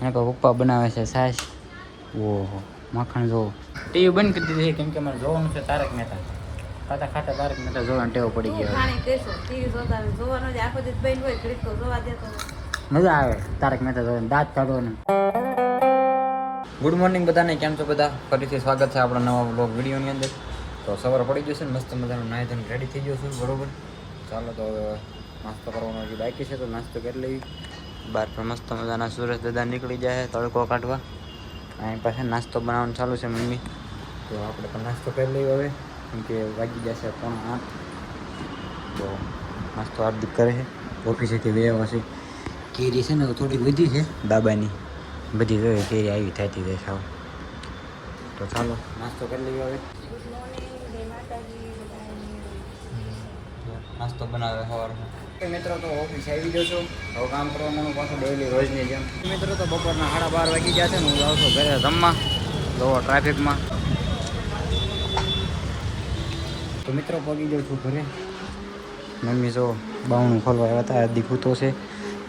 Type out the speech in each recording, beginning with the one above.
અને પપ્પા બનાવે છે છાશ. ઓહો માખણ જોવો. ટીવી બંધ કરી દીધી કેમ કે અમારે જોવાનું છે તારક મહેતા. ખાતા ખાતા તારક મહેતા જોવાનું ટેવ પડી ગયો. મજા આવે તારક મહેતા જોવાની, દાંત કાઢવાનું. ગુડ મોર્નિંગ બધાને, કેમ છો બધા? ફરીથી સ્વાગત છે આપણા નવા બ્લોગ વિડીયોની અંદર. તો સવારે પડી ગયો છે ને, મસ્ત મજાનું નાહી ધોઈને રેડી થઈ ગયો છું. બરોબર, ચાલો તો નાસ્તો કરવાનો હજી બાકી છે, તો નાસ્તો કરી લઈએ. બહાર પર મસ્ત મજાના સુરજ દાદા નીકળી જાય તડકો કાઢવા. અહીં પાસે નાસ્તો બનાવવાનું ચાલુ છે મમ્મી, તો આપણે પણ નાસ્તો કરી લઈએ હવે, કેમ કે વાગી જશે 7:45. તો નાસ્તો હાર્દિક કરે છે, ઓફિસેથી વેવા છે. કેરી છે ને થોડીક વધી છે દાબાની, બધી જોઈએ કેરી આવી થતી જાય ખાવ. તો ચાલો નાસ્તો કરી લઈએ હવે. નાસ્તો બનાવે સવારમાં. મિત્રો તો ઓફિસ આવી ગયો છું, હવે કામ કરવાનું પાછું ડેલી રોજની જેમ. મિત્રો તો બપોરના 12:30 વાગી ગયા છે ને, હું જાઉં છું ઘરે જમવા. જોવો ટ્રાફિકમાં. તો મિત્રો પગી ગયો છું ઘરે. મમ્મી જો બાવણું ખોલવા આવ્યા હતા, દીકુતો છે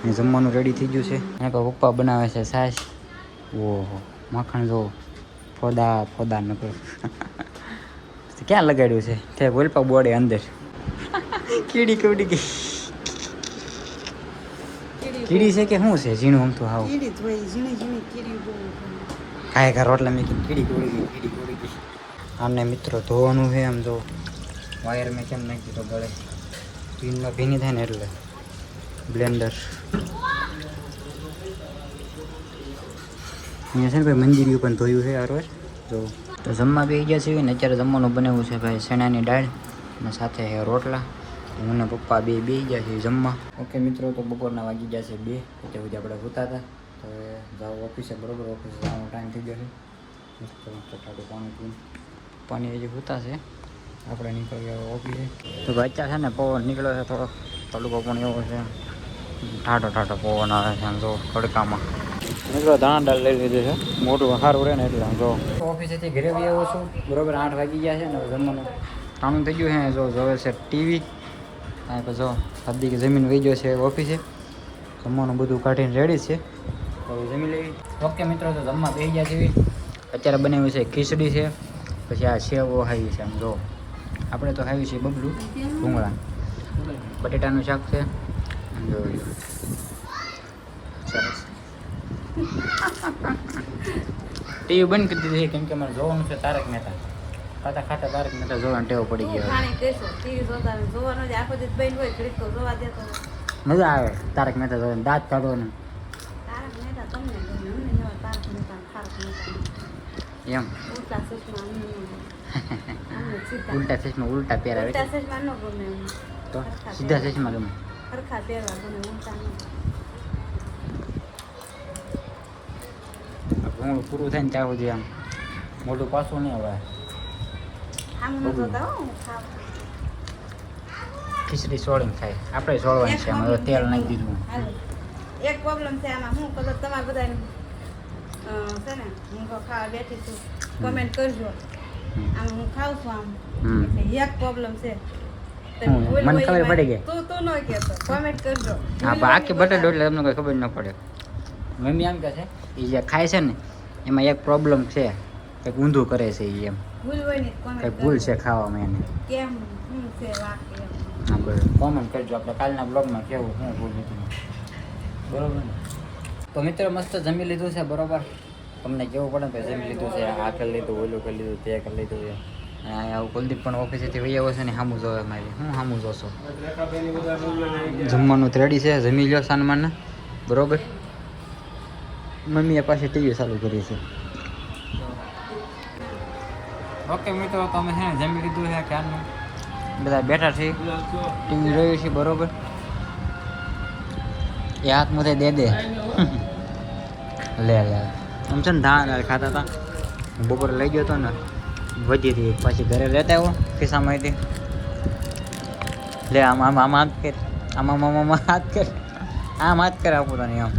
ને જમવાનું રેડી થઈ ગયું છે. અને પપ્પા બનાવે છે છાશ. ઓહો માખણ જો ફોદા નકર. ક્યાં લગાડ્યું છે તે બોલપા બોડે અંદર. કીડી કીડી કીડી છે કે શું છે? ઝીણું આમ તો હાવ કાંઈ કા રોટલા મેં કીડી કીડી. આને મિત્રો ધોવાનું છે આમ જો. વાયર મેં કેમ નાખી તો ગળે પીનમાં ભીની થાય ને એટલે બ્લેન્ડર. અહીંયા છે ને ભાઈ મંદિર પણ ધોયું છે યાર જો. તો જમવા બેસી ગયા છે ને, અત્યારે જમવાનું બનાવ્યું છે ભાઈ ચણાની દાળ અને સાથે રોટલા. હું ને પપ્પા બેસી ગયા છે જમવા. ઓકે મિત્રો, તો બપોરના વાગી ગયા છે 2, એટલે સુધી આપણે હોતા હતા. તો જાઓ ઓફિસે. બરોબર, ઓફિસે જવાનો ટાઈમ થઈ ગયો છે. મસ્ત ટાટું પાણી હજી હોતા છે. આપણે નીકળી ગયા ઓફિસે. તો અત્યારે છે ને પવન નીકળ્યો છે, થોડો તડકો પણ એવો છે, ઠાઠો પવન આવે છે આમ જો તડકામાં. મિત્રો ધાણા દાળ લઈ લીધું છે, મોટું સારું રહે ને એટલે જો. ઓફિસેથી ઘરે બી આવ્યો છું. બરોબર 8 વાગી ગયા છે ને, જમવાનું કામ થઈ ગયું છે. જો જોવે છે ટીવી. કાંઈ પછી જો હાર્દિક જમીન વહી ગયો છે ઓફિસે. જમવાનું બધું કાઢીને રેડી છે, તો જમી લેવી. ઓકે મિત્રો, તો જમવા બેસી ગયા જેવી. અત્યારે બનાવ્યું છે ખીચડી છે, પછી આ સેવો ખાવી છે આમ જો. આપણે તો ખાવી છે બબલું ભૂંગળા. બટેટાનું શાક છે જો. સરસ. ટીવી બંધ કરી દીધી કેમ કે મારે જોવાનું છે તારક મહેતા. ખાતા ખાતા તારક મહેતા જોવાની ટેવ પડી ગયો. મજા આવે તારક મહેતા જોવાની, દાંત કાઢવાનું. એમ ઉલટા ચશ્મા ઉલટા પહેરાવે તો સીધા ચશ્મા ગમે. ભૂંગળું પૂરું થાય ને ત્યાં સુધી આમ મોટું પાછું નહીં આવે. ખીચડી સોળીને ખાય, આપણે સોળવાની છે. એમાં તેલ નાખી દીધું. એક પ્રોબ્લેમ છે આમાં, હું કદાચ તમારે બધાને છે ને, હું ખાવા બેઠી છું, કમેન્ટ કરજો. આમ હું ખાઉં છું આમ, એટલે એક પ્રોબ્લેમ છે. મને ખબર પડી ગઈ. તું ન કહેતો, કમેન્ટ કરજો. હા, બાકી બટાટો એટલે તમને કોઈ ખબર ન પડે. મમ્મી એમ કહે છે એ જે ખાય છે ને એમાં એક પ્રોબ્લેમ છે, કંઈક ઊંધું કરે છે એ એમ. ભૂલ હોય ને કંઈક ભૂલ છે ખાવામાં એને. કેમ શું છે વાક્ય? હા બરાબર, કોમેન્ટ કરજો. આપણે કાલના બ્લોગમાં કેવું શું ભૂલ લીધું. બરોબર ને? તો મિત્રો મસ્ત જમી લીધું છે. બરોબર, તમને કેવું પડે ને જમી લીધું છે, આ કરી લીધું, ઓલું કરી લીધું, તે કરી લીધું છે. આવું કુલદીપ પણ ઓફિસેથી વહી આવ્યો છે ને, સામું જોવે મારી. હું સામું જોશો? જમવાનું રેડી છે, જમી લ્યો સાનમાનને. બરોબર, મમ્મીએ પાછી ટીવી ચાલુ કરી છે. ઓકે મિત્રો, તમે છે ને જમી લીધું છે ક્યારનું, બધા બેઠા છે, ટીવી જોયું છે. બરોબર, એ હાથ મોઢે દે લે આમ છે ને. ધાણા ખાતા હતા, બપોરે લઈ ગયો હતો ને, વધી હતી પાછી ઘરે લેતા આવ્યો ખિસ્સામાંથી. લે આમ હાથ કર, આમ હાથ કર, આમ હાથ કર આપું તને આમ.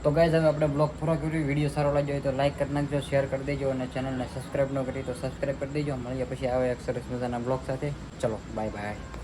તો તો ગાઈઝ હવે આપણે બ્લોગ પૂરો કર્યો. વિડીયો સારો લાગ્યો હોય તો લાઈક કરી નાખજો, શેર કરી દેજો અને ચેનલને સબસ્ક્રાઈબ ન કરી તો સબસ્ક્રાઈબ કરી દેજો. મળીએ પછી આવે એક સરસ મજાના બ્લોગ સાથે. ચલો બાય બાય.